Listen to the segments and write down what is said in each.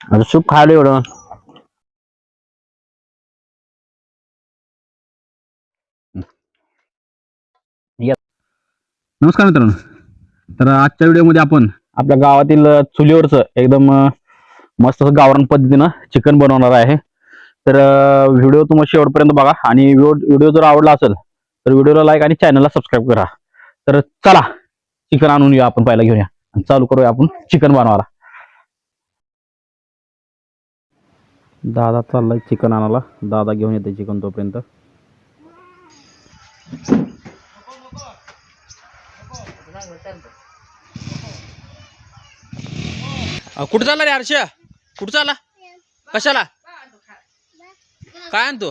आता सूप खायला एवढं. नमस्कार मित्रांनो. तर आजच्या व्हिडिओमध्ये आपण आपल्या गावातील चुलीवरचं एकदम मस्त असं गावरान पद्धतीनं चिकन बनवणार आहे. तर व्हिडिओ तुम्हाला शेवटपर्यंत बघा आणि व्हिडिओ जर आवडला असेल तर व्हिडिओला लाईक आणि चॅनलला सबस्क्राईब करा. तर चला चिकन आणून घेऊया, आपण पहिला घेऊया आणि चालू करूया आपण चिकन बनवायला. दादा चाललाय चिकन आणायला. दादा घेऊन येते चिकन तोपर्यंत. कुठं चालला रे हर्षा? कुठं चालला? कशाला? काय आणतो?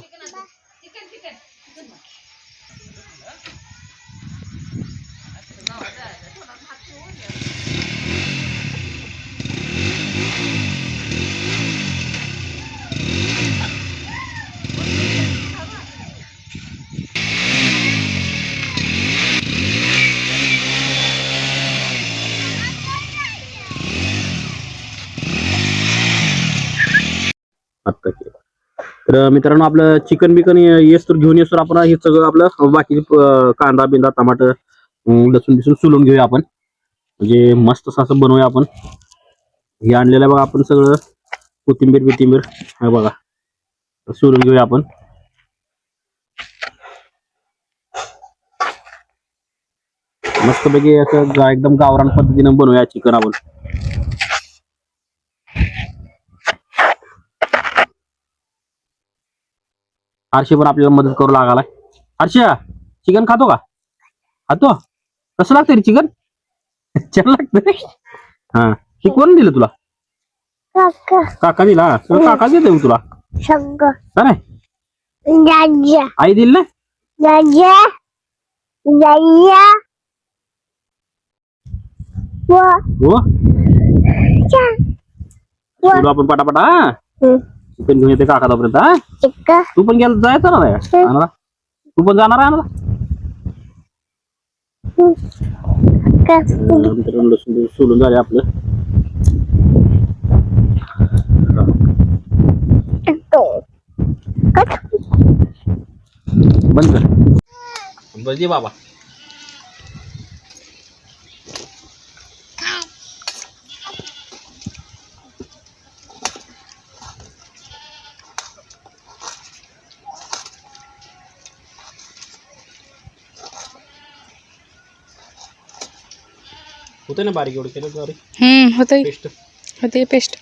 तर मित्रांनो, आपलं चिकन बिकन येस तर घेऊन येस तर आपण हे सगळं आपलं बाकी कांदा बिंदा टमाटर लसूण बिसून सोलून घेऊया आपण. म्हणजे मस्त असं बनवूया आपण. हे आणलेलं आहे बघा आपण सगळं, कोथिंबीर बिथिंबीर हे बघा सोलून घेऊया आपण. मस्तपैकी असं एकदम गावरान पद्धतीनं बनवूया चिकन आपण. हर्षी पण आपल्याला मदत करू लागालाय. हर्षा चिकन खातो का? खातो. कसं लागतं रे चिकन? छान लागतं. हा, हे कोण दिलं तुला? काका दिला. काका दिलं तुला का नाही? आई दिली ना? हो, आपण पटापटा चिकन घेऊन येते काका तोपर्यंत. हा, तू पण गेला जायचं ना आणायला? तू पण जाणार आहे आणायला? लसूण सोलून झाले आपलं. बंद कर. बस दे बाबा. होते ना बारीक एवढं केलं बारीक. होते पेस्ट. होते पेस्ट.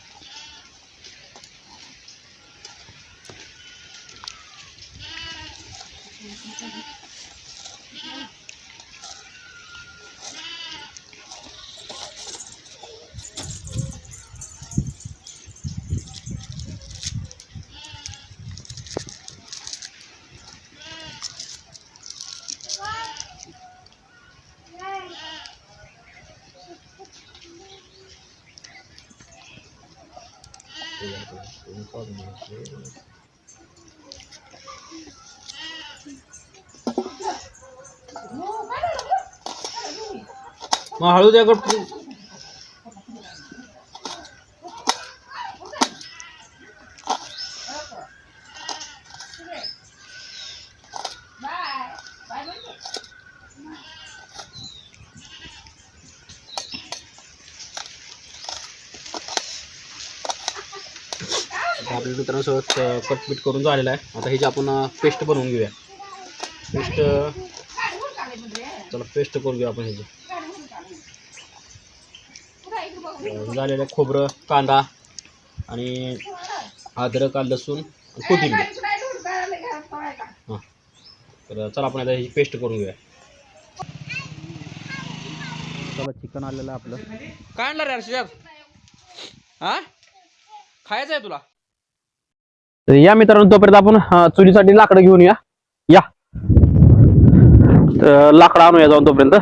मग हळू द्या. आपल्या मित्रांनो सगळं कटपीट करून झालेलं आहे. आता ह्याची आपण पेस्ट बनवून घेऊया. पेस्ट, चला पेस्ट करून घेऊ आपण ह्याची. झालेलं खोबरं, कांदा आणि अद्रक, लसूण, कोथिंबीर. हां, तर चला आपण आता ह्याची पेस्ट करून घेऊया. चला चिकन आलेलं आहे आपलं. काय आणलं रे हर्षद? हा, खायचं आहे तुला? तर या मित्रांनो, तोपर्यंत आपण चुलीसाठी लाकडं घेऊन या. तर लाकडं आणूया जाऊन तोपर्यंत.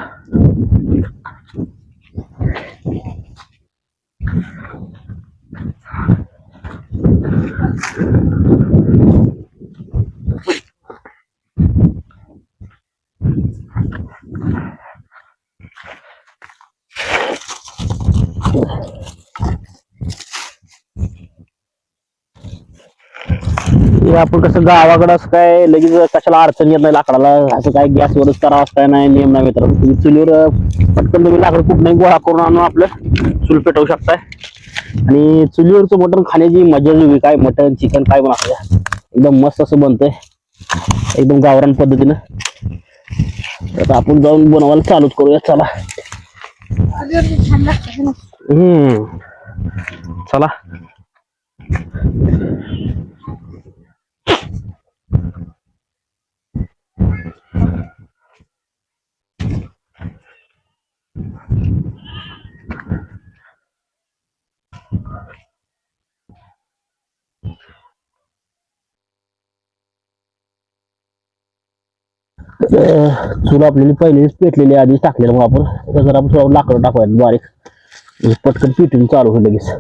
की आपण कसं गावाकडं असं काय लगेच कशाला अडचण येत नाही लाकडाला, असं काय गॅसवरच करावं असं काय नाही नियम नाही मित्रांनो. तुम्ही चुलीवर पटकन तुम्ही लाकड कुठनंही गोळा करून आणून आपलं चूल पेटवू शकताय. आणि चुलीवरचं मटण खाण्याची मजा वेगळी, काय मटण चिकन काय पण असं एकदम मस्त असं बनतंय एकदम गावरान पद्धतीनं. आता आपण जाऊन बनवायला चालूच करूया चला. चला चूल आपल्याला पहिलेच पेटलेली आधीच टाकलेलं, मग आपण जर आपण थोडं लाकडं टाकूया बारीक, म्हणजे पटकन पेटून चालू होईल लगेच.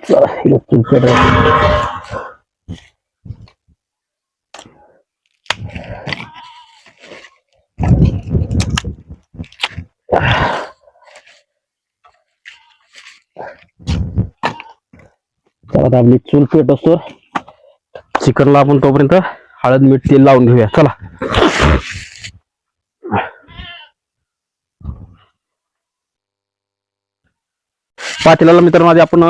चला हिला चूल पेटवायची. आता आपली चूल पेट असतो, चिकनला आपण तोपर्यंत हळद मीठ तेल लावून घेऊया चला. पातेल्याला मित्रांनो आधी आपण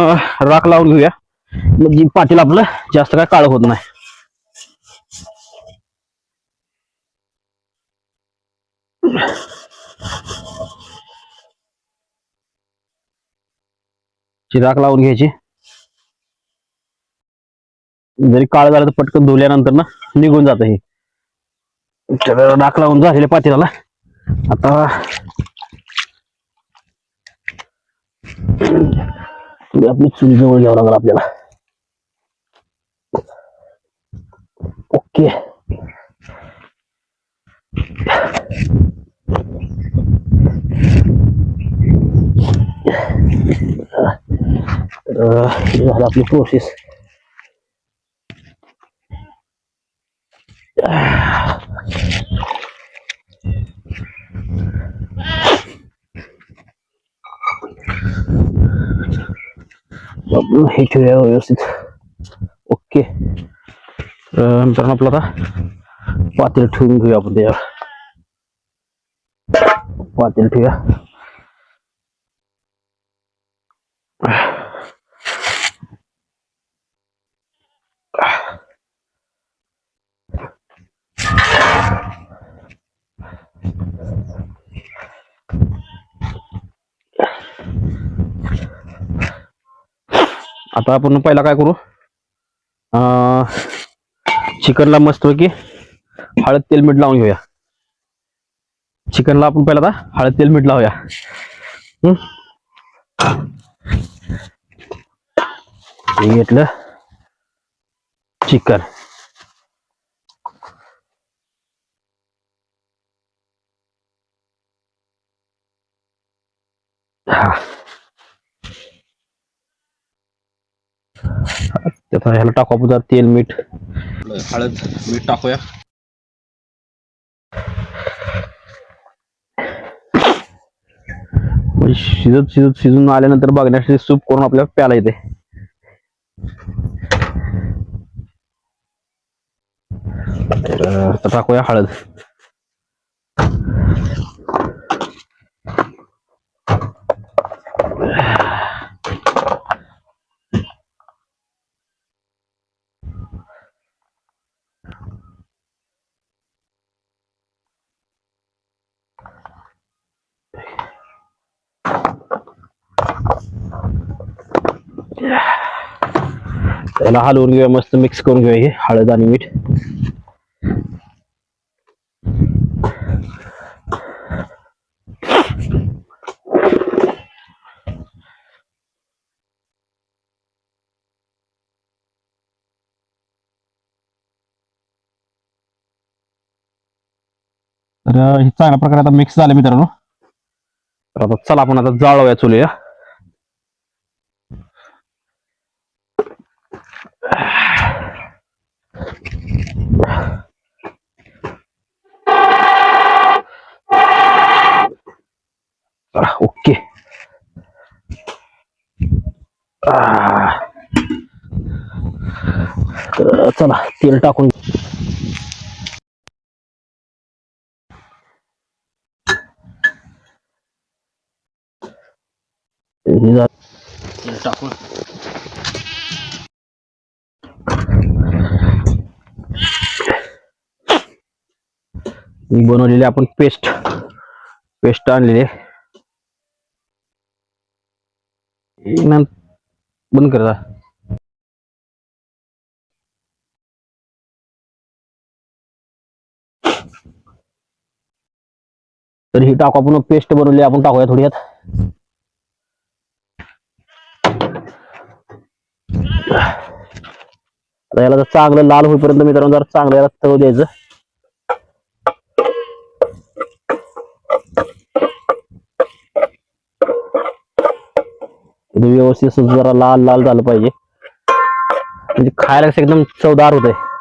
राख लावून घेऊया, म्हणजे पातेलं आपलं जास्त काय काळं होत नाही. राख लावून घ्यायची, जरी काळ झालं तर पटकन धुल्यानंतर ना निघून जात हे. राख लावून झालेल्या पातेल्याला आता आपली चूल जवळ घ्यावं लागेल आपल्याला. ओके. झालं आपली प्रोसेस. हे ठेवूया व्यवस्थित. ओके. मित्रांनो आपलं आता पातेलं ठेवून घेऊया आपण त्याच्यावर. पातेलं ठेवूया. आता आपण पहिला काय करू, चिकनला मस्तपैकी हळद तेल मीठ लावून घेऊया. चिकनला आपण पहिला आता हळद तेल मीठ लावूया. हे घेतलं चिकन. त्याचा ह्याला टाकू आपण तेल मीठ हळद मीठ टाकूया. शिजत शिजत शिजून आल्यानंतर बघण्यासाठी सूप करून आपल्याला प्यायला येते. तर टाकूया हळद. त्याला हलवून घेऊया, मस्त मिक्स करून घेऊया हे हळद आणि मीठ. तर हे चांगल्या प्रकारे आता मिक्स झाले मित्रांनो. तर आता चला आपण आता जाळूया चुलीला. ओके. चला तेल टाकून तेल टाकून बनवलेली आपण पेस्ट आणलेली बंद करा. तर ही टाकू आपण पेस्ट बनवली आपण टाकूया थोडीयात. याला जर चांगलं लाल होईपर्यंत मित्रांनो जर चांगलं याला तळ द्यायचं. व्यवस्थित जरा लाल लाल झालं पाहिजे म्हणजे खायला कसं एकदम चवदार होत आहे.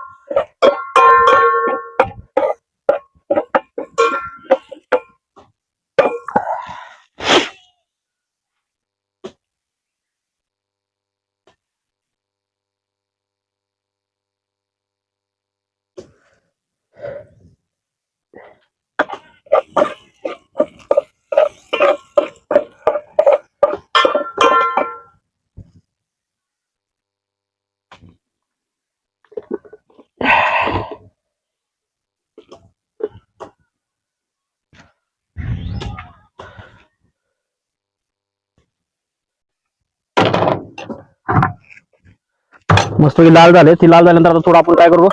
मस्त लाल झाले. ती लाल झाल्यानंतर आता थोडं आपण काय करू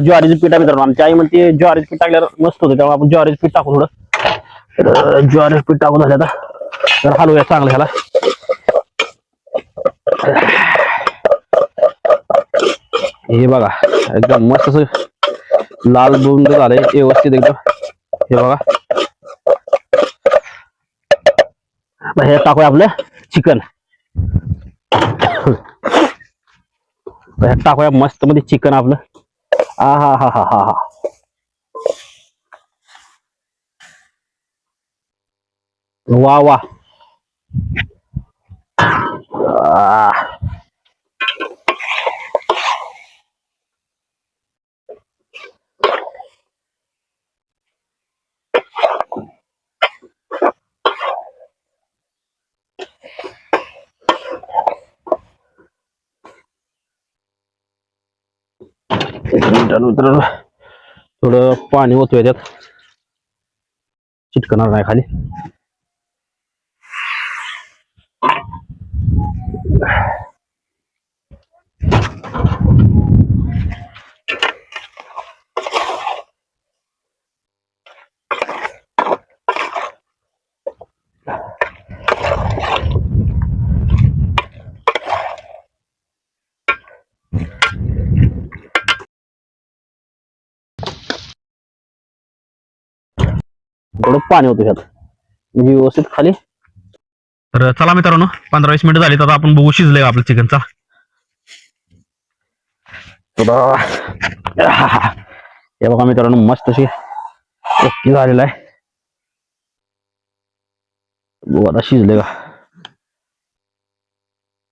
ज्वारीचं पीठ आहे मित्रांनो. आमची आई म्हणते ज्वारीचं पीठ टाकल्यावर मस्त होतं त्यामुळे आपण ज्वारीचं पीठ टाकू थोडं. तर ज्वारीचं पीठ टाकून झालं आता तर हलवूया चांगलं ह्याला. हे बघा एकदम मस्त असं लाल बुंद झालंय व्यवस्थित एकदम. हे बघा हे टाकूया आपलं चिकन. टाकूया मस्त मध्ये चिकन आपलं. हा हा हा हा हा हा. वा वा. मित्रांनो थोडं पाणी ओतूया त्यात चिटकणार नाही खाली. थोडं पाणी होतं ह्यात म्हणजे व्यवस्थित खाली. तर चला मित्रांनो 15-20 मिनिटं झाली तर आपण बघू शिजलंय आपलं चिकनचा. हे बघा मित्रांनो मस्त अशी ओके झालेला आहे. बघू आता शिजले का.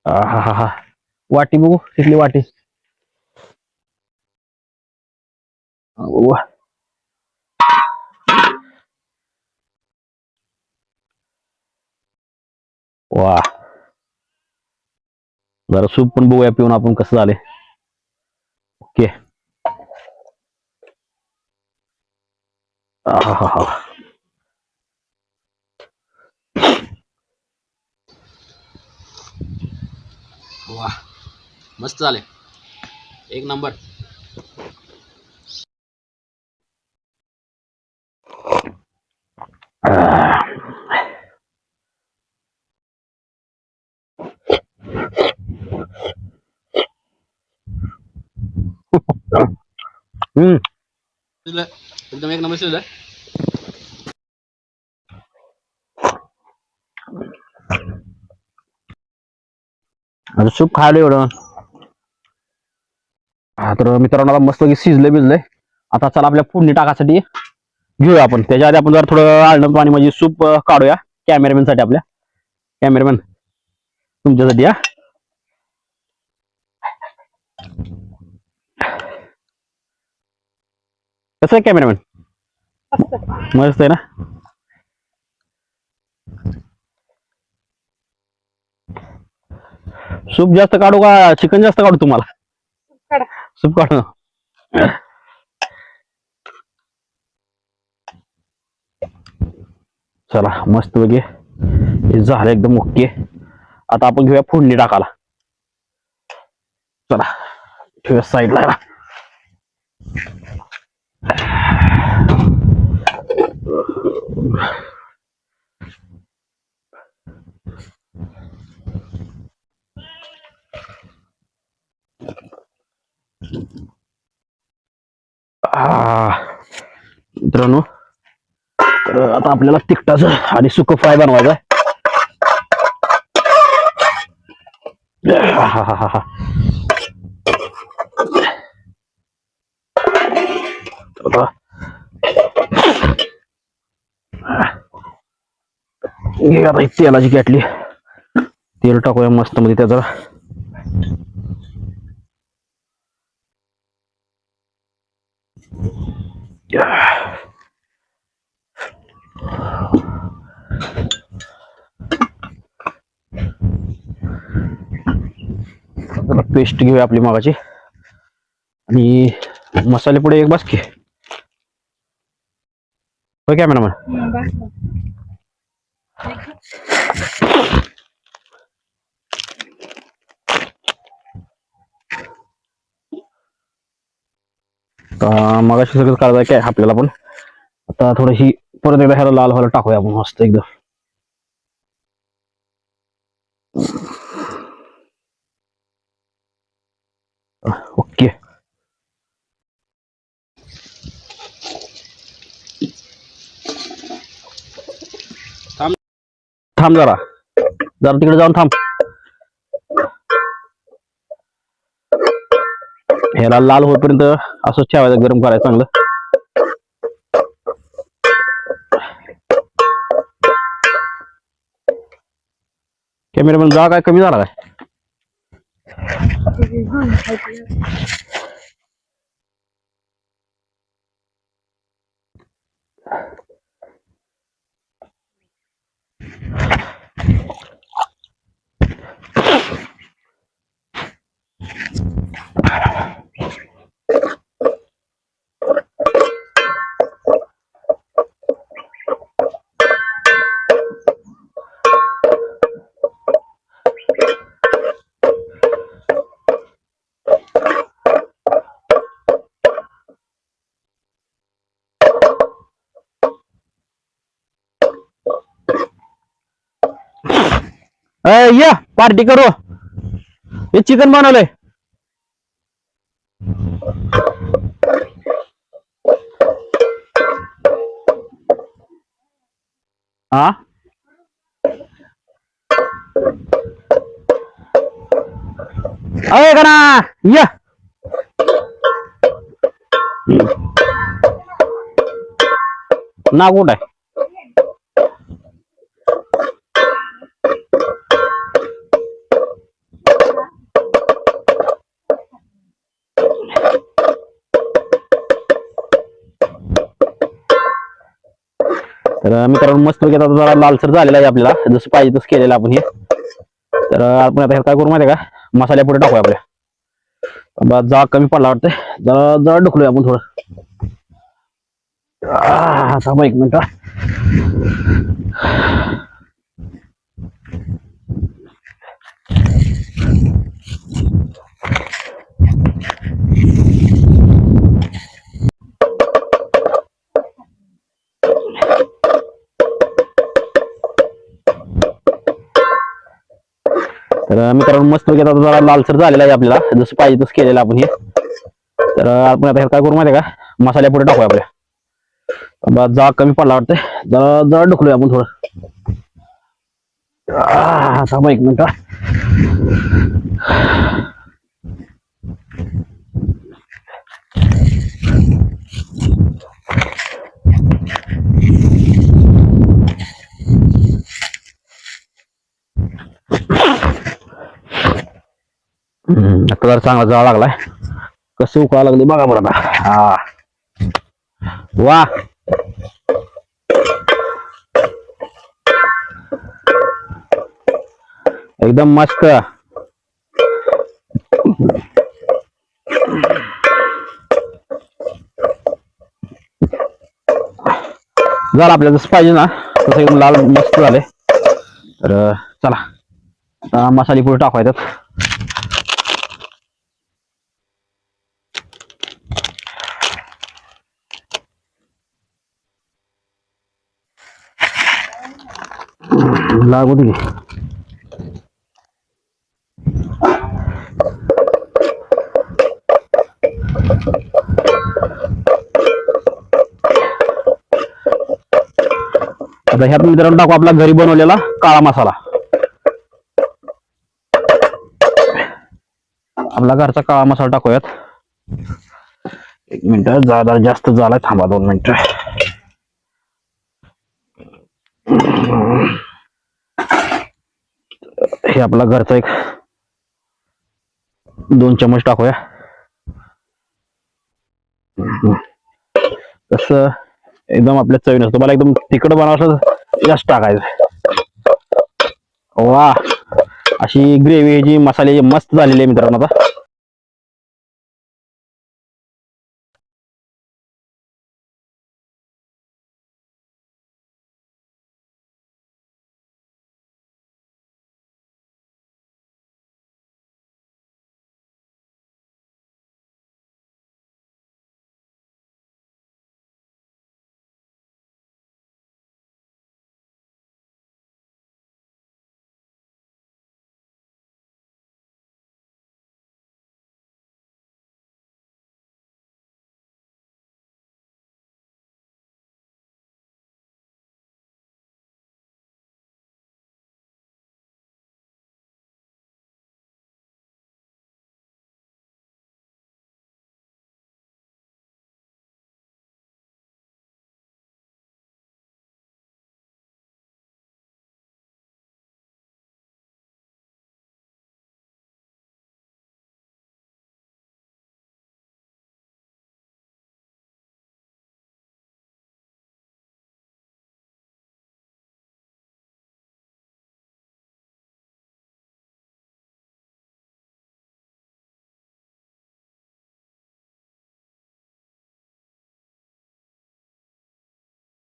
हा हा हा. वाटी बघू तिथली वाटी. वा जरा सूप पण बघूया पिऊन आपण कसं झाले. ओके. हा हा हा. वा मस्त झाले एक नंबर. एकदम एक नंबर शिजलं. आता सूप खायला एवढं. तर मित्रांनो मस्त शिजले भिजले. आता चला आपल्या फोडणी टाकासाठी घेऊया आपण. त्याच्या आधी आपण जर थोडं आळण पाणी म्हणजे सूप काढूया कॅमेरामॅन साठी आपल्या कॅमेरामॅन तुमच्यासाठी हा. कसं आहे कॅमेरामॅन? मस्त आहे ना. सूप जास्त काढू का चिकन जास्त काढू तुम्हाला? सूप काढू. चला मस्त वगैरे हे झालं एकदम ओके. आता आपण घेऊया फोडणी टाकायला. चला ठेवूया साईडला. मित्रांनो तर आता आपल्याला तिखटाचं आणि सुकं फ्राय बनवायचं आहे. घे आता तेलाची केटली. तेल टाकूया मस्त मध्ये त्याचा. पेस्ट घेऊया आपली मागाची आणि मसाले पुढे एक बासकी. होय कॅमेरामॅन? मगाशी सगळं काढायचं काय आपल्याला पण. आता थोडीशी परत एकदा ह्याला लाल व्हायला टाकूया आपण मस्त एकदम. ओके. थांब जरा तिकडे जाऊन थांब. ह्याला लाल होईपर्यंत असंच ठेवायचं, गरम करायचं चांगलं. कॅमेरामॅन जागा काय कमी झाला काय? या पार्टी करू. हे चिकन बनवलंय. हा अय का ना या. ना कुठं आहे? तर मित्रांनो मस्त पैकी आता जरा लालसर झालेला आहे आपल्याला, जसं पाहिजे तसं केलेलं आपण हे. तर आपण आता काय करू माहिती आहे का, मसाल्या पुढे टाकूया आपल्या. जा कमी पडला वाटतंय, जरा जरा ढुकलूया आपण थोडं. थांबा एक मिनिट. तर मित्रांनो मस्त पैकी आता जरा लालसर झालेला आहे आपल्याला, जसं पाहिजे तसं केलेलं आपण हे. तर आपण आता काय करू माहिती आहे का, मसाल्या पुढे टाकूया आपल्या. जा कमी पडला वाटतंय, जरा जरा ढुकलूया आपण थोडं. थांबा एक मिनिट. आता जरा चांगला जाळा लागलाय. कसं उकळा लागले बघा बरं आता. हा वा, एकदम मस्त. झालं आपल्याला जसं पाहिजे ना तसं एकदम लाल मस्त झाले. तर चला आता मसाले पुढे टाकायचं. लागू दे. आता ह्यात मित्रांनो टाकू आपला घरी बनवलेला काळा मसाला. आपला घरचा काळा मसाला टाकूयात. 1 मिनिट, जरा जास्त झालाय, थांबा 2 मिनिटं. हे आपला घरचा एक 2 चमच टाकूया. तसं एकदम आपल्या चवीनुसार. तुम्हाला एकदम तिखट बनवायचं जास्त टाकायचं. वा, अशी ग्रेव्ही जी मसाले मस्त झालेली आहे मित्रांनो. आता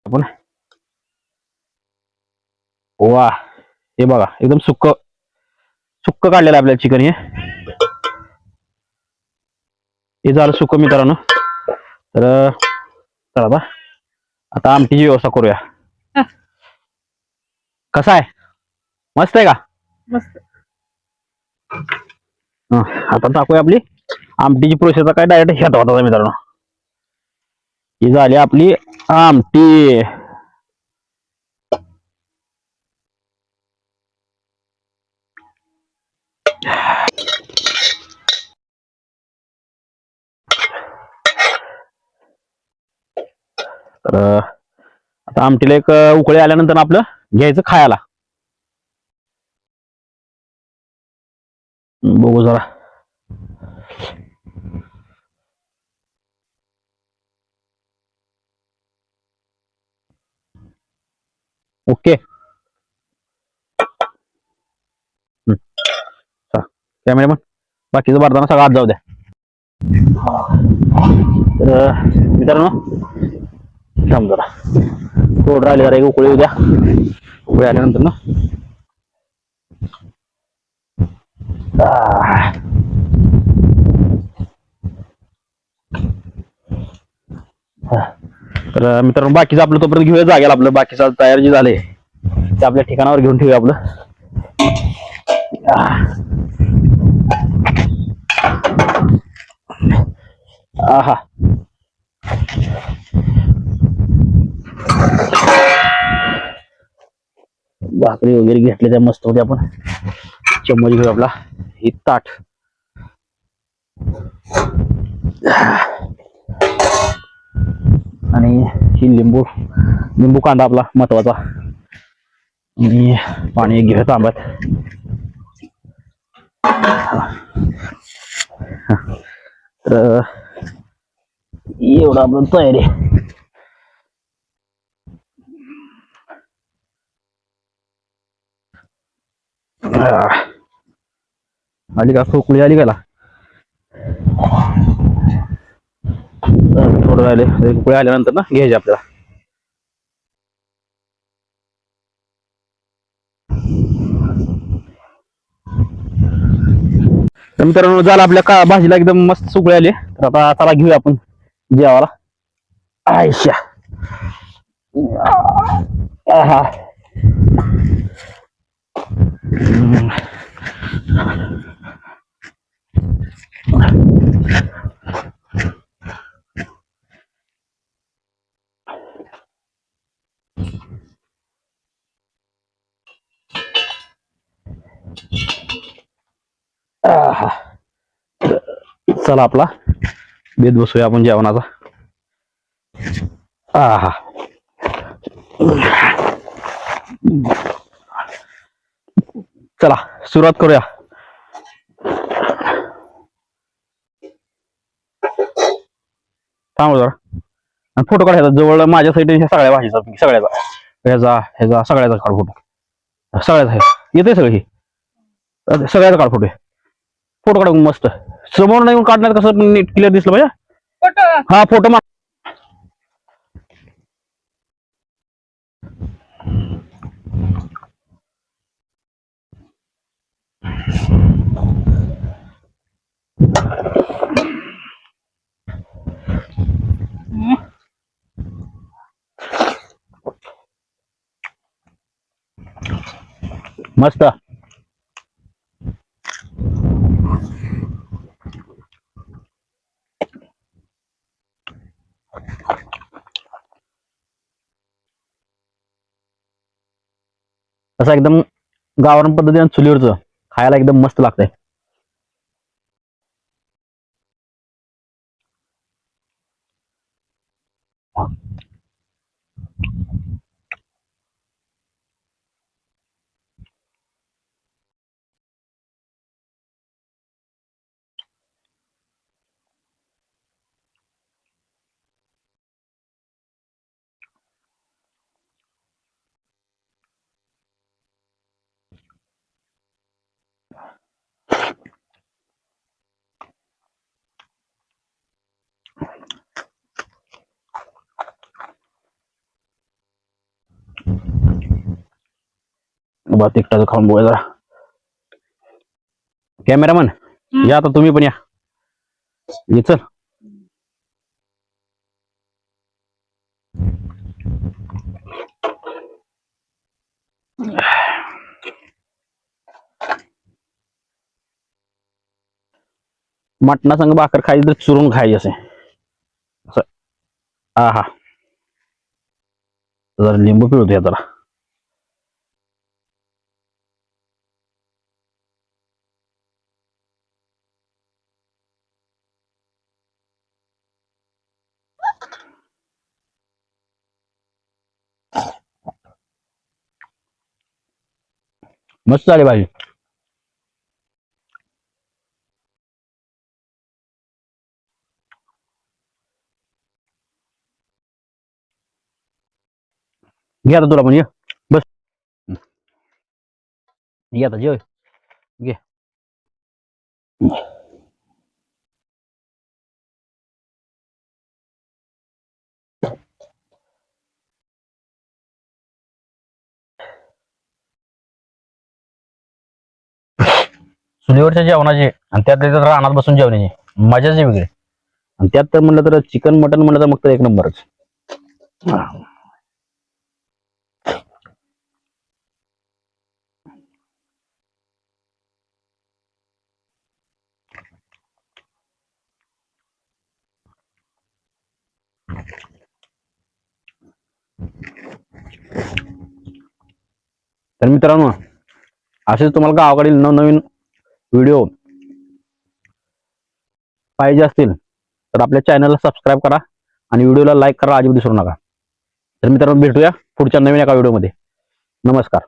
आपण वा, हे बघा एकदम सुक्क सुक्क काढलेलं आहे आपल्याला चिकन. हे झालं सुक्क मित्रांनो. तर चला आता आमटीची व्यवस्था करूया. कसा आहे, मस्त आहे का? मस्त. आता टाकूया आपली आमटीची प्रोसेस. काय डायरेक्ट ह्यात होता मित्रांनो. ही झाली आपली आमटी. तर आता आमटीला एक उकळी आल्यानंतर आपलं घ्यायचं खायला. बघू जरा. ओके, कॅमेरामन बाकीचं भरताना सगळं आत जाऊ द्या. तर मित्रांनो थांब जरा, थोडं राहिले जरा, एक उकळी येऊ द्या. उकळी आल्यानंतर ना तर मित्रांनो बाकीचं आपलं तोपर्यंत घेऊया जागेला. आपलं बाकीचं तयार जे झाले ते आपल्या ठिकाणावर घेऊन ठेवूया आपलं. आहा, भाकरी वगैरे घेतले त्या मस्त होते. आपण चम्मच घेऊ आपला, ही ताट. आणि ही लिंबू कांदा आपला महत्वाचा. आणि पाणी घेऊया तांब्यात. तर एवढं आपण तयारी आहे. आली का खोकली आली गेला थोडं राहिले खोकळी आल्यानंतर ना घ्यायचे आपल्याला. तर मित्रांनो झालं आपल्या का भाजीला एकदम मस्त सुकळी आली. तर आता चला घेऊया आपण जेवायला. आयशा आहा. आहा. चला आपला बेत बसूया आपण जेवणाचा. आहा. चला सुरुवात करूया. थांब जरा आणि फोटो काढायचा जवळ माझ्या साईड सगळ्या भाजीचा सगळ्याचा ह्याचा सगळ्याचा काढ फोटो. सगळ्याचा आहे येते सगळं हे सगळ्याचा काढ फोटो. फोटो काढ मस्त समोर नाही काढणार कसं नीट क्लिअर दिसलं पाहिजे. हा फोटो माग मस्त. असं एकदम गावरान पद्धतीने चुलीवरचं खायला एकदम मस्त लागतंय. तिकटाचं खाऊन बघा जरा. कॅमेरामन या आता तुम्ही पण या. ये चल. मटणा संग भाकर खायची तर चुरून खायची असे. हा हा जरा लिंबू पिळतोय जरा. मस्त झाली भाजी. घे आता तुला पण ये बस. ये आता जेव घे. चुलीवरच्या जेवणाची आणि त्यात रानात बसून जेवणाची मजाच वेगळी. आणि त्यात तर म्हणलं तर चिकन मटन म्हणलं तर मग तर एक नंबरच. तर मित्रांनो असेच तुम्हाला गावाकडील नवनवीन व्हिडिओ पाहिजे असतील तर आपल्या चॅनलला सबस्क्राईब करा आणि व्हिडिओला लाईक करा अजिबात विसरू नका. तर मित्रांनो भेटूया पुढच्या नवीन एका व्हिडिओमध्ये. नमस्कार.